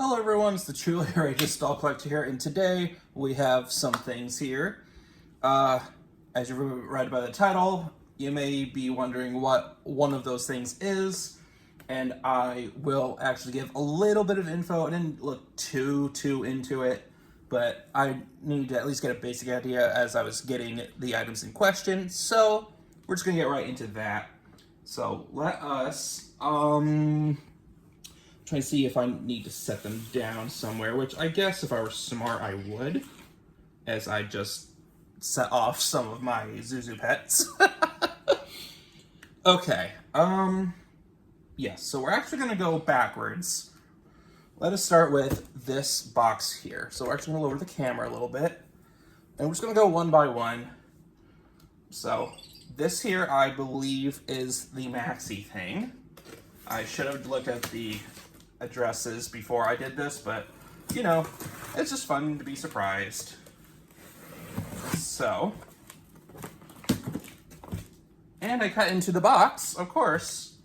Hello everyone, it's the truly outrageous doll collector here, and today we have some things here. As you read by the title, you may be wondering what one of those things is, and I will actually give a little bit of info. I didn't look too into it, but I need to at least get a basic idea as I was getting the items in question, so we're just gonna get right into that. So let us, trying to see if I need to set them down somewhere, which I guess if I were smart I would, as I just set off some of my Zuzu pets. Okay, yes, so we're actually gonna go backwards. Let us start with this box here. So we're actually gonna lower the camera a little bit, and we're just gonna go one by one. So this here, I believe, is the Maxie thing. I should have looked at the addresses before I did this, but you know, it's just fun to be surprised. So, and I cut into the box, of course.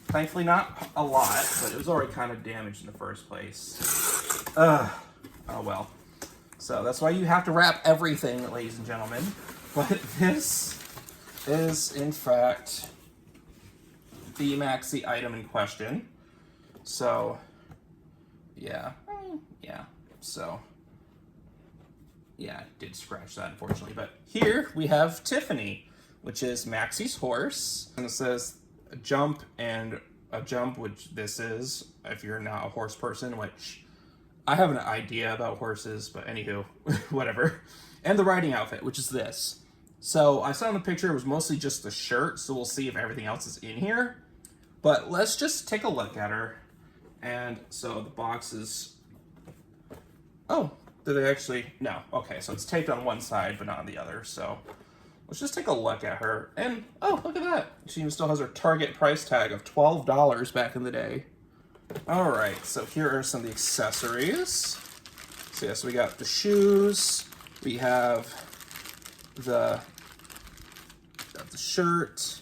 Thankfully not a lot, but it was already kind of damaged in the first place. Oh well. So that's why you have to wrap everything, ladies and gentlemen. But this is, in fact, the Maxie item in question. So, so, I did scratch that, unfortunately. But here we have Tiffany, which is Maxie's horse. And it says a jump and a jump, which this is, if you're not a horse person, which I have an idea about horses, but anywho, whatever. And the riding outfit, which is this. So I saw in the picture it was mostly just the shirt, so we'll see if everything else is in here. But let's just take a look at her. And so the box is, oh, did they actually, no, okay, so it's taped on one side but not on the other, so let's just take a look at her. And oh, look at that, she even still has her Target price tag of $12 back in the day. All right, so here are some of the accessories. So yes, we got the shoes, we have the shirt,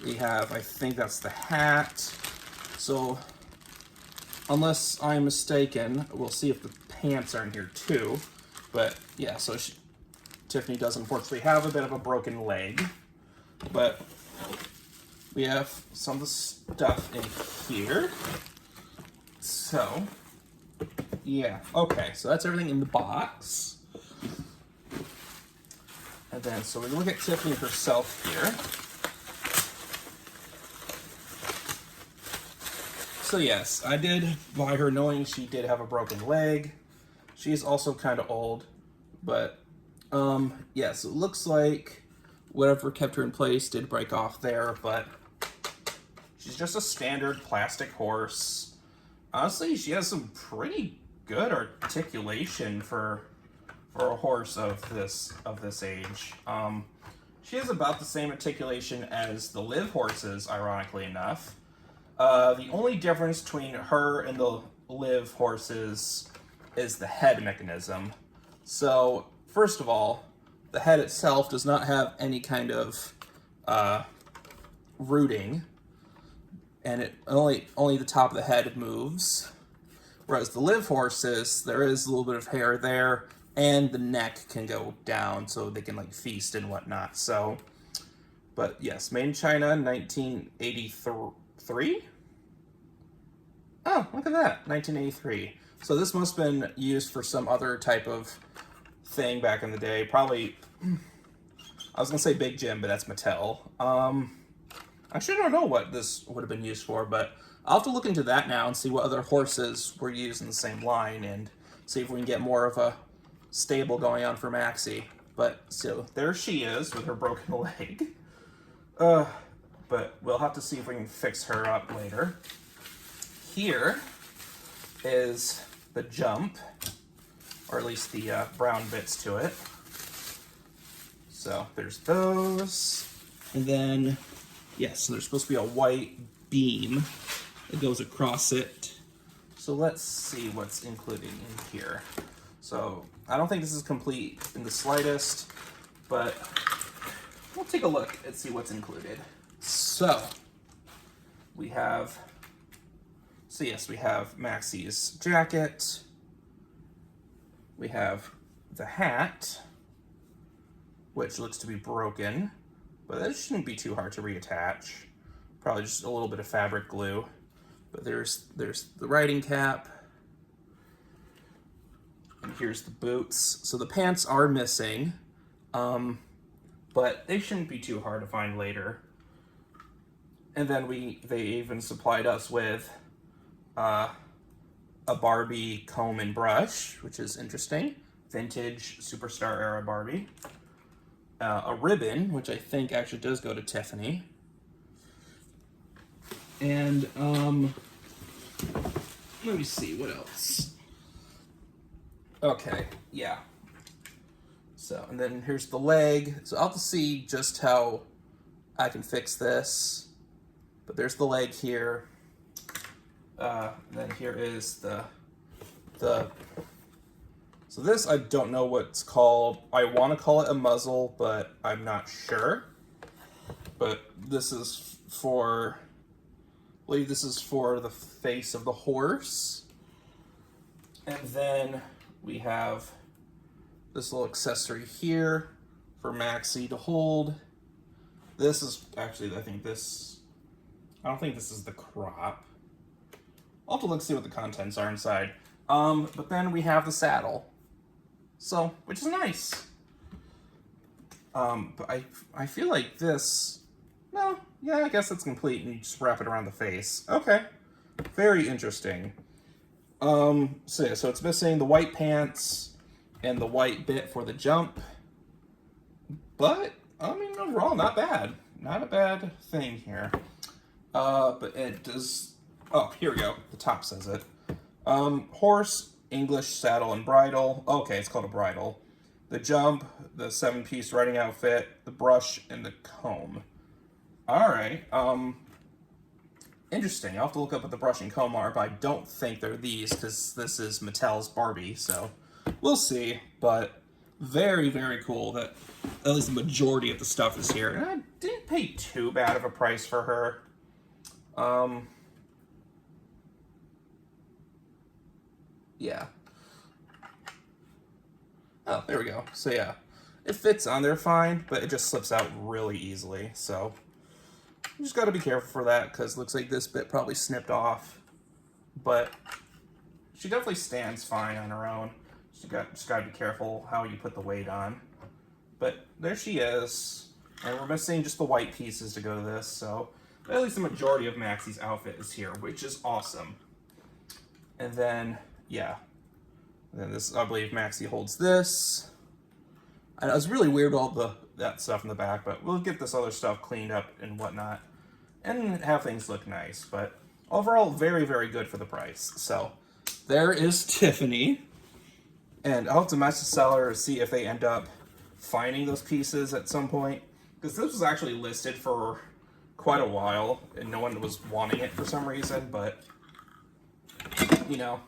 we have, I think that's the hat. So unless I'm mistaken, we'll see if the pants are in here too. But yeah, so Tiffany does unfortunately have a bit of a broken leg. But we have some of the stuff in here. So, yeah. Okay, so that's everything in the box. And then, so we look at Tiffany herself here. So yes, I did buy her knowing she did have a broken leg. She's also kind of old, but yes, it looks like whatever kept her in place did break off there, but she's just a standard plastic horse. Honestly, she has some pretty good articulation for a horse of this age. She has about the same articulation as the live horses, ironically enough. The only difference between her and the live horses is the head mechanism. So, first of all, the head itself does not have any kind of rooting, and it only the top of the head moves. Whereas the live horses, there is a little bit of hair there, and the neck can go down so they can like feast and whatnot. So, but yes, made in China, 1983. Oh, look at that, 1983. So this must have been used for some other type of thing back in the day. Probably, I was gonna say Big Jim, but that's Mattel. Actually, I don't know what this would have been used for, but I'll have to look into that now and see what other horses were used in the same line and see if we can get more of a stable going on for Maxie. But so there she is with her broken leg. But we'll have to see if we can fix her up later. Here is the jump, or at least the brown bits to it. So there's those. And then, yes, so there's supposed to be a white beam that goes across it. So let's see what's included in here. So I don't think this is complete in the slightest, but we'll take a look and see what's included. So we have So yes, we have Maxie's jacket. We have the hat, which looks to be broken, but that shouldn't be too hard to reattach. Probably just a little bit of fabric glue. But there's the riding cap. And here's the boots. So the pants are missing, but they shouldn't be too hard to find later. And then they even supplied us with a Barbie comb and brush, which is interesting. Vintage Superstar era Barbie. A ribbon, which I think actually does go to Tiffany. And let me see, what else? Okay, yeah. So, and then here's the leg. So I'll have to see just how I can fix this. But there's the leg here. Then here is the so this, I don't know what's called. I want to call it a muzzle, but I'm not sure. But this is for, I believe this is for the face of the horse. And then we have this little accessory here for Maxie to hold. This is actually, I don't think this is the crop. I'll have to look see what the contents are inside. But then we have the saddle. So, which is nice. But I feel like this, no, yeah, I guess it's complete and you just wrap it around the face. Okay, very interesting. So yeah, so it's missing the white pants and the white bit for the jump. But, I mean, overall, not bad. Not a bad thing here. But it does, oh, here we go. The top says it. Horse, English, saddle, and bridle. Okay, it's called a bridle. The jump, the 7-piece riding outfit, the brush, and the comb. Alright, interesting. I'll have to look up what the brush and comb are, but I don't think they're these, because this is Mattel's Barbie, so we'll see. But very, very cool that at least the majority of the stuff is here. And I didn't pay too bad of a price for her. Yeah. Oh, there we go. So yeah, it fits on there fine, but it just slips out really easily. So you just got to be careful for that, because it looks like this bit probably snipped off. But she definitely stands fine on her own. Just got to be careful how you put the weight on. But there she is. And we're missing just the white pieces to go to this, so at least the majority of Maxie's outfit is here, which is awesome. And then, yeah. And then this, I believe Maxie holds this. And it was really weird, all that stuff in the back, but we'll get this other stuff cleaned up and whatnot, and have things look nice. But overall, very, very good for the price. So there is Tiffany. And I'll have to message the seller to see if they end up finding those pieces at some point, because this was actually listed for quite a while and no one was wanting it for some reason. But you know,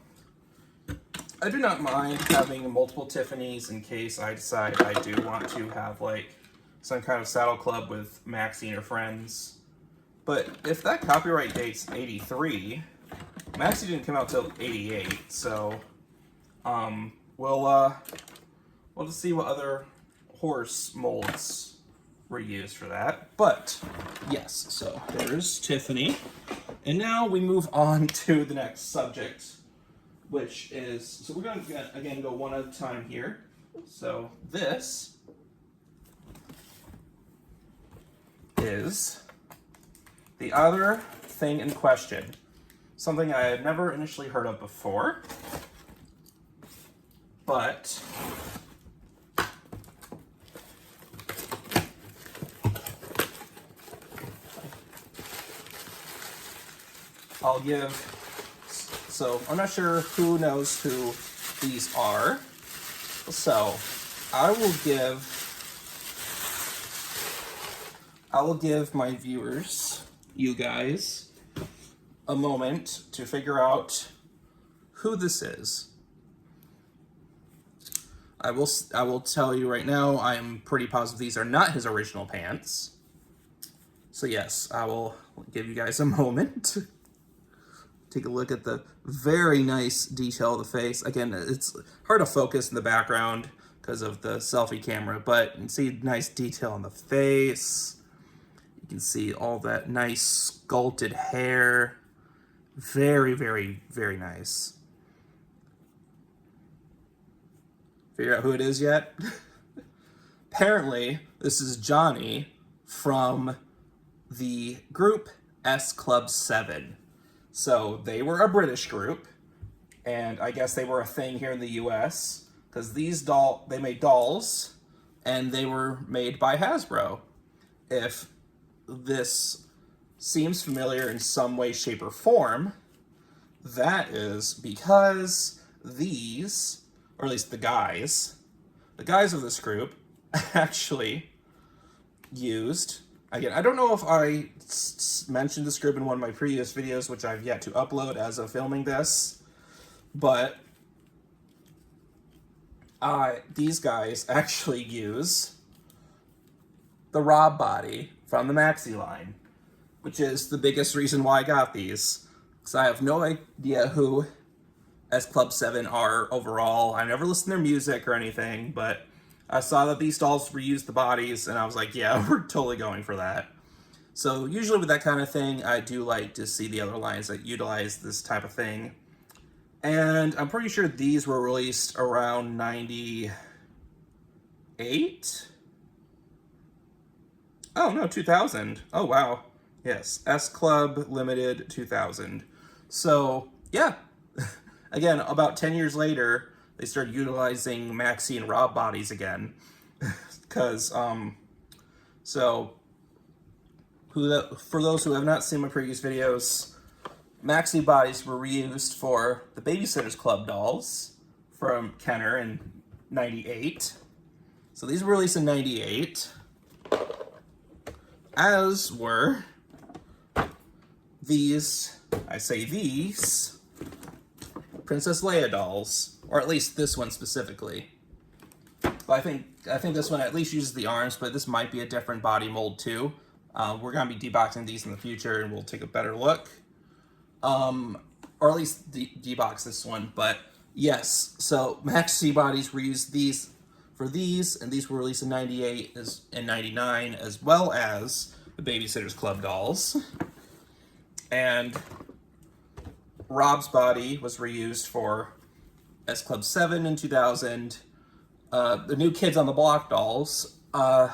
I do not mind having multiple Tiffany's in case I decide I do want to have like some kind of saddle club with Maxie and her friends. But if that copyright date's 83, Maxie didn't come out till 88, so we'll just see what other horse molds were used for that. But yes, so there's Tiffany. And now we move on to the next subject, which is, so we're going to again go one at a time here. So this is the other thing in question. Something I had never initially heard of before, but I'll give, so I'm not sure who knows who these are, so I will give my viewers, you guys, a moment to figure out who this is. I will tell you right now, I'm pretty positive these are not his original pants. So yes, I will give you guys a moment take a look at the very nice detail of the face. Again, it's hard to focus in the background because of the selfie camera, but you can see nice detail on the face. You can see all that nice sculpted hair. Very, very, very nice. Figure out who it is yet? Apparently, this is Johnny from the group S Club 7. So they were a British group, and I guess they were a thing here in the US, because they made dolls, and they were made by Hasbro. If this seems familiar in some way, shape, or form, that is because these, or at least the guys of this group actually used, again, I don't know if I mentioned this group in one of my previous videos, which I've yet to upload as of filming this, but these guys actually use the Rob body from the Maxie line, which is the biggest reason why I got these, because I have no idea who S Club 7 are overall. I never listened to their music or anything, but I saw that these dolls reused the bodies, and I was like, yeah, we're totally going for that. So usually with that kind of thing, I do like to see the other lines that utilize this type of thing. And I'm pretty sure these were released around 98? Oh, no, 2000. Oh, wow. Yes, S Club Limited 2000. So, yeah. Again, about 10 years later, they started utilizing Maxie and Rob bodies again. Because, for those who have not seen my previous videos, Maxie bodies were reused for the Babysitter's Club dolls from Kenner in 98. So these were released in 98. As were these, Princess Leia dolls, or at least this one specifically. But I think this one at least uses the arms, but this might be a different body mold too. We're gonna be deboxing these in the future, and we'll take a better look, or at least debox this one. But yes, so Maxie bodies were used for these, and these were released in 98 and 99, as well as the Babysitter's Club dolls. And Rob's body was reused for S Club 7 in 2000. The New Kids on the Block dolls, I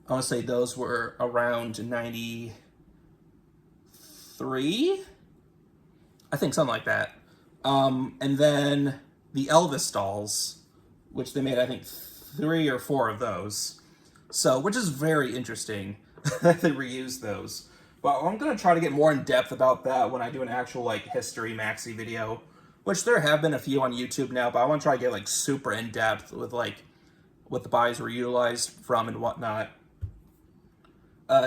want to say those were around 93? I think something like that. And then the Elvis dolls, which they made, I think, 3 or 4 of those. So, which is very interesting that they reused those. But I'm going to try to get more in depth about that when I do an actual, history Maxie video, which there have been a few on YouTube now, but I want to try to get, super in depth with, what the bodies were utilized from and whatnot.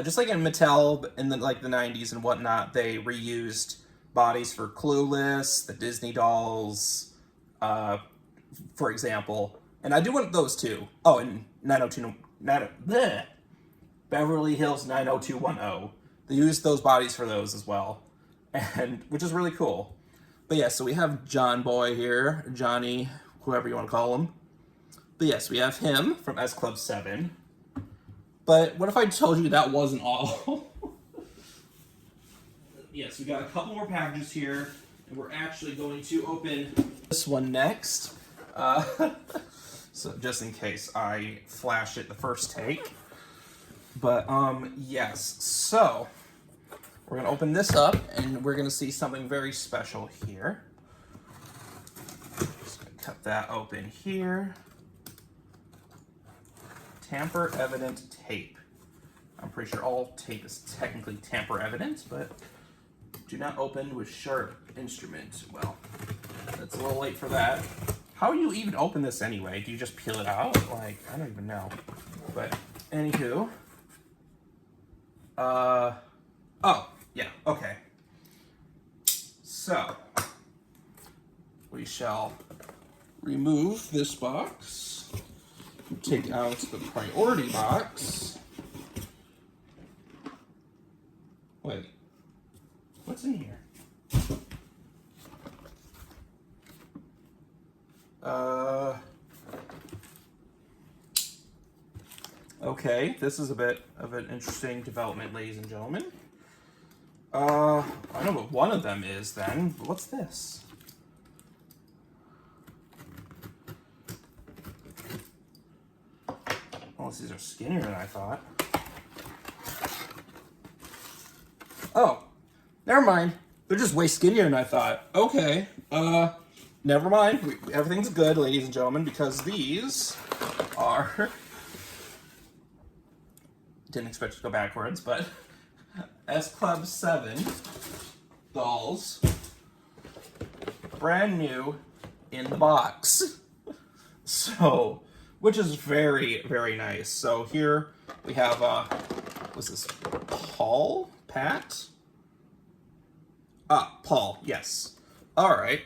Just like in Mattel in the 90s and whatnot, they reused bodies for Clueless, the Disney dolls, for example. And I do want those too. Oh, and Beverly Hills 90210. They used those bodies for those as well, and which is really cool. But yeah, so we have John Boy here, Johnny, whoever you want to call him. But yes, we have him from S Club 7. But what if I told you that wasn't all? Yes, we got a couple more packages here, and we're actually going to open this one next. So just in case I flash it the first take. But yes, so we're gonna open this up, and we're gonna see something very special here. Just gonna cut that open here. Tamper-evident tape. I'm pretty sure all tape is technically tamper-evident, but do not open with sharp instrument. Well, it's a little late for that. How do you even open this anyway? Do you just peel it out? I don't even know. But anywho. Oh, yeah, okay. So, we shall remove this box, take out the priority box. Wait, what's in here? Okay, this is a bit of an interesting development, ladies and gentlemen. I don't know what one of them is then. What's this? Oh, these are skinnier than I thought. Oh, never mind. They're just way skinnier than I thought. Okay, never mind. Everything's good, ladies and gentlemen, because these are... Didn't expect to go backwards, but S Club 7 dolls, brand new in the box. So, which is very, very nice. So here we have, what's this, Paul? Pat? Ah, Paul, yes. All right.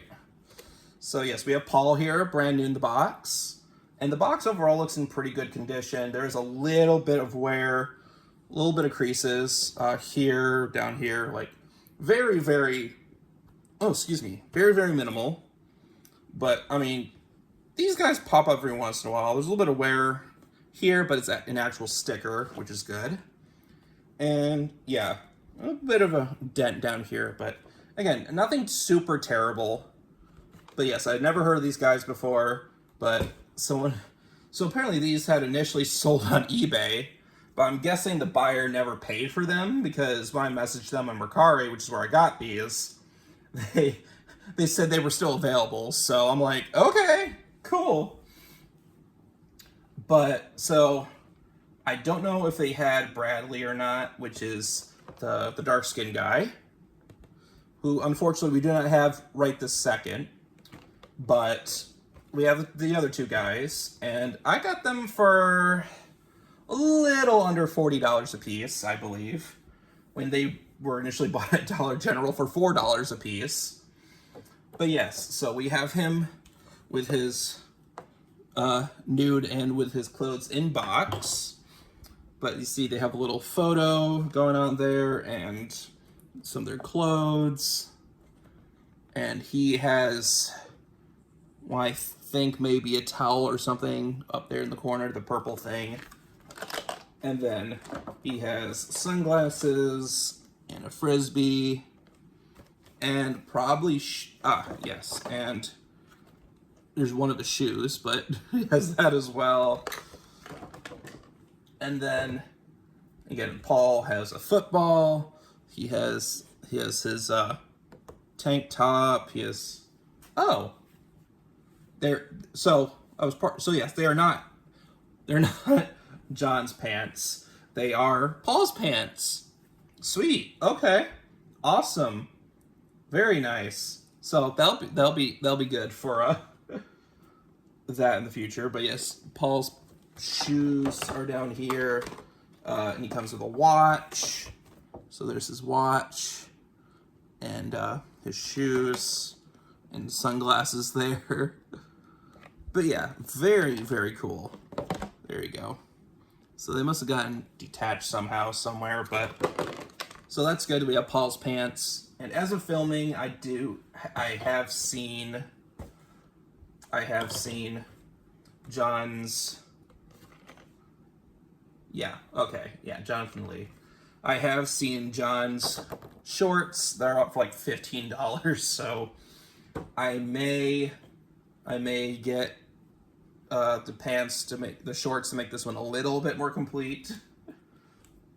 So yes, we have Paul here, brand new in the box. And the box overall looks in pretty good condition. There's a little bit of wear, a little bit of creases here, down here, like very, very, oh, excuse me, very, very minimal. But, I mean, these guys pop up every once in a while. There's a little bit of wear here, but it's an actual sticker, which is good. And, yeah, a bit of a dent down here. But, again, nothing super terrible. But, yes, I'd never heard of these guys before, but... So apparently these had initially sold on eBay, but I'm guessing the buyer never paid for them because when I messaged them on Mercari, which is where I got these, they said they were still available. So I'm like, okay, cool. But so I don't know if they had Bradley or not, which is the dark skinned guy, who unfortunately we do not have right this second, but we have the other two guys, and I got them for a little under $40 a piece, I believe, when they were initially bought at Dollar General for $4 a piece. But yes, so we have him with his nude and with his clothes in box. But you see they have a little photo going on there and some of their clothes. And he has, well, I think maybe a towel or something up there in the corner, the purple thing. And then he has sunglasses and a Frisbee and probably, yes, and there's one of the shoes, but he has that as well. And then, again, Paul has a football. He has his tank top. He has, yes, they're not John's pants. They are Paul's pants. Sweet. Okay. Awesome. Very nice. So that'll be good for that in the future. But yes, Paul's shoes are down here, and he comes with a watch. So there's his watch and his shoes and sunglasses there. But yeah, very, very cool. There you go. So they must have gotten detached somehow, somewhere, but so that's good. We have Paul's pants. And as of filming, I have seen John's, Jonathan Lee. I have seen John's shorts. They're up for like $15, so I may get the pants to make the shorts to make this one a little bit more complete.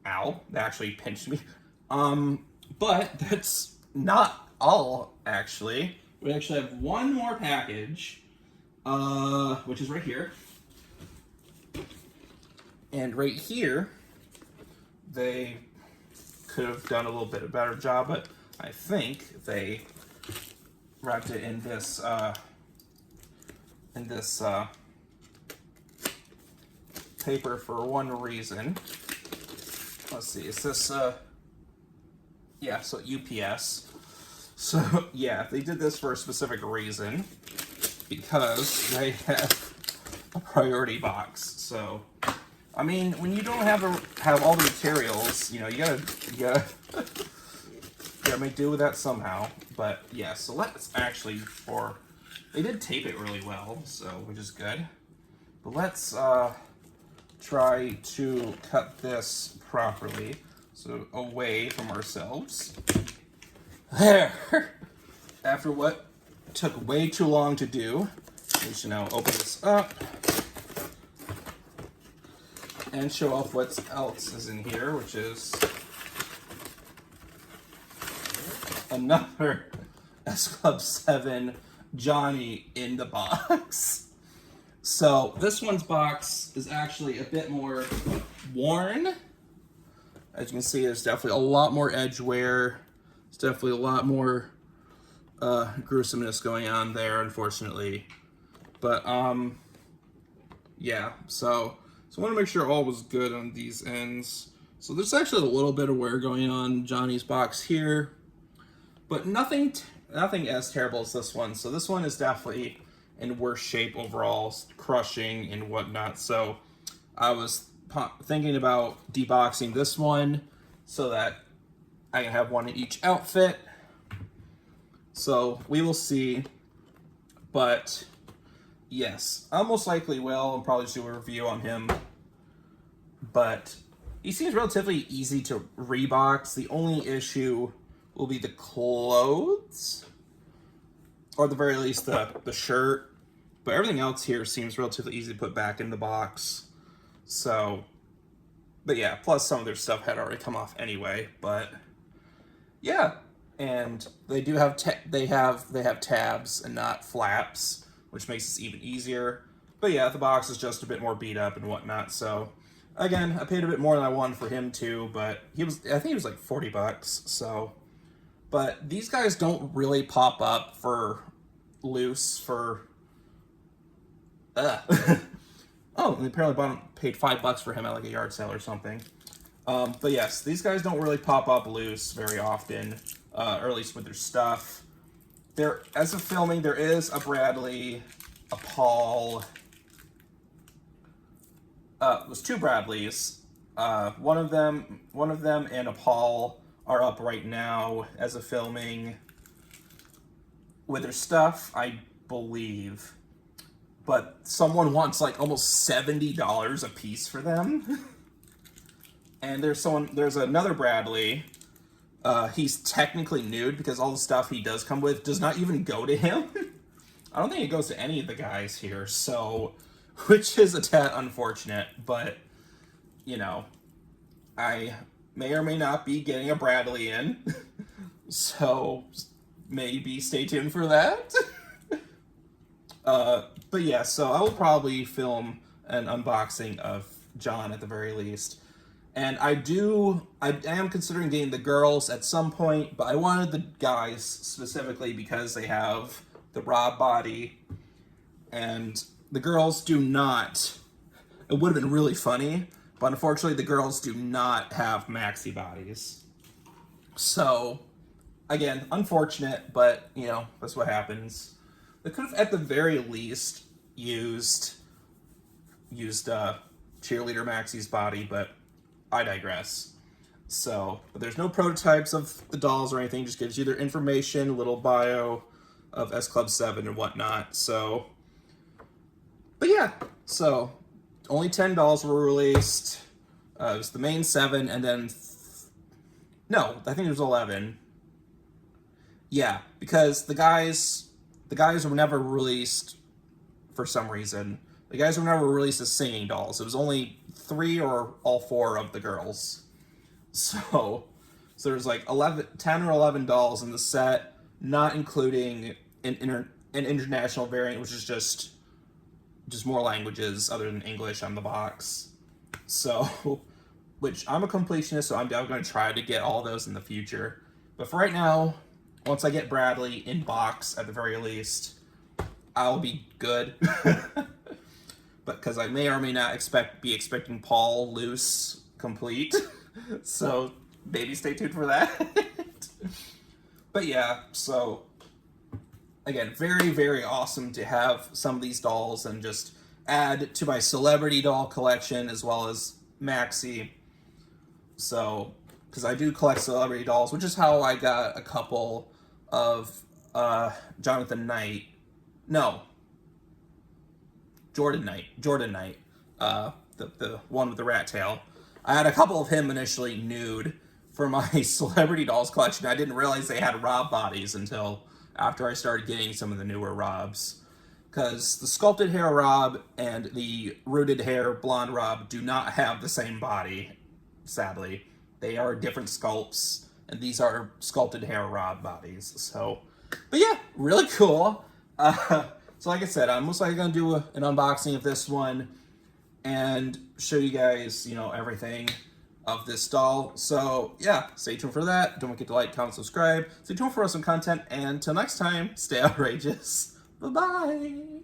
Ow, that actually pinched me. But that's not all, actually. We actually have one more package, which is right here. And right here, they could have done a little bit better job, but I think they wrapped it in this paper for one reason. Let's see, is this yeah, so UPS. So yeah, they did this for a specific reason because they have a priority box. So I mean, when you don't have all the materials, you know, you gotta make do with that somehow. But yeah, so let's actually, before They did tape it really well, so which is good. But let's try to cut this properly, so away from ourselves. There. After what took way too long to do, we should now open this up and show off what else is in here, which is another S Club 7 Johnny in the box. So this one's box is actually a bit more worn. As you can see, there's definitely a lot more edge wear. There's definitely a lot more gruesomeness going on there, unfortunately. But yeah, so I want to make sure all was good on these ends. So there's actually a little bit of wear going on Johnny's box here, but nothing as terrible as this one. So this one is definitely in worse shape overall, crushing and whatnot. So I was thinking about deboxing this one so that I can have one in each outfit. So we will see, but yes, I most likely will. I'll probably do a review on him, but he seems relatively easy to rebox. The only issue will be the clothes, or at the very least the shirt, but everything else here seems relatively easy to put back in the box. So, but yeah, plus some of their stuff had already come off anyway, but yeah. And they do have they have tabs and not flaps, which makes this even easier. But yeah, the box is just a bit more beat up and whatnot. So again, I paid a bit more than I wanted for him too, but I think he was like $40. So, but these guys don't really pop up for loose for. Oh, and apparently paid $5 for him at like a yard sale or something. But yes, these guys don't really pop up loose very often. Or at least with their stuff. There, as of filming, there is a Bradley, a Paul. It was two Bradleys. One of them and a Paul are up right now as of filming with their stuff, I believe. But someone wants like almost $70 a piece for them. And there's another Bradley. He's technically nude because all the stuff he does come with does not even go to him. I don't think it goes to any of the guys here, so, which is a tad unfortunate, but, you know, I may or may not be getting a Bradley in, so maybe stay tuned for that. But yeah, so I will probably film an unboxing of John at the very least. And I am considering getting the girls at some point, but I wanted the guys specifically because they have the Rob body, and the girls do not. It would have been really funny, but unfortunately the girls do not have Maxie bodies. So, again, unfortunate, but, you know, that's what happens. They could have, at the very least, used cheerleader Maxie's body, but I digress. So, but there's no prototypes of the dolls or anything, just gives you their information, a little bio of S Club 7 and whatnot. So, but yeah, so only 10 dolls were released. It was the main 7, and then, no, I think it was 11. Yeah, because the guys were never released for some reason. The guys were never released as singing dolls. It was only 3 or all 4 of the girls. So there's like 10 or 11 dolls in the set, not including an international variant, which is just more languages other than English on the box. So, which I'm a completionist, so I'm going to try to get all those in the future. But for right now, once I get Bradley in box at the very least, I'll be good. But because I may or may not be expecting Paul loose complete. So maybe stay tuned for that. But yeah, so again, very, very awesome to have some of these dolls and just add to my celebrity doll collection as well as Maxie. So, because I do collect celebrity dolls, which is how I got a couple of Jonathan Knight No. Jordan Knight. The one with the rat tail. I had a couple of him initially nude for my celebrity dolls collection. I didn't realize they had Rob bodies until after I started getting some of the newer Robs. Because the sculpted hair Rob and the rooted hair blonde Rob do not have the same body, sadly. They are different sculpts, and these are sculpted hair Rob bodies. So, but yeah, really cool. So like I said, I'm most likely going to do an unboxing of this one and show you guys, everything of this doll. So yeah, stay tuned for that. Don't forget to like, comment, subscribe. Stay tuned for some content, and until next time, stay outrageous. Bye-bye.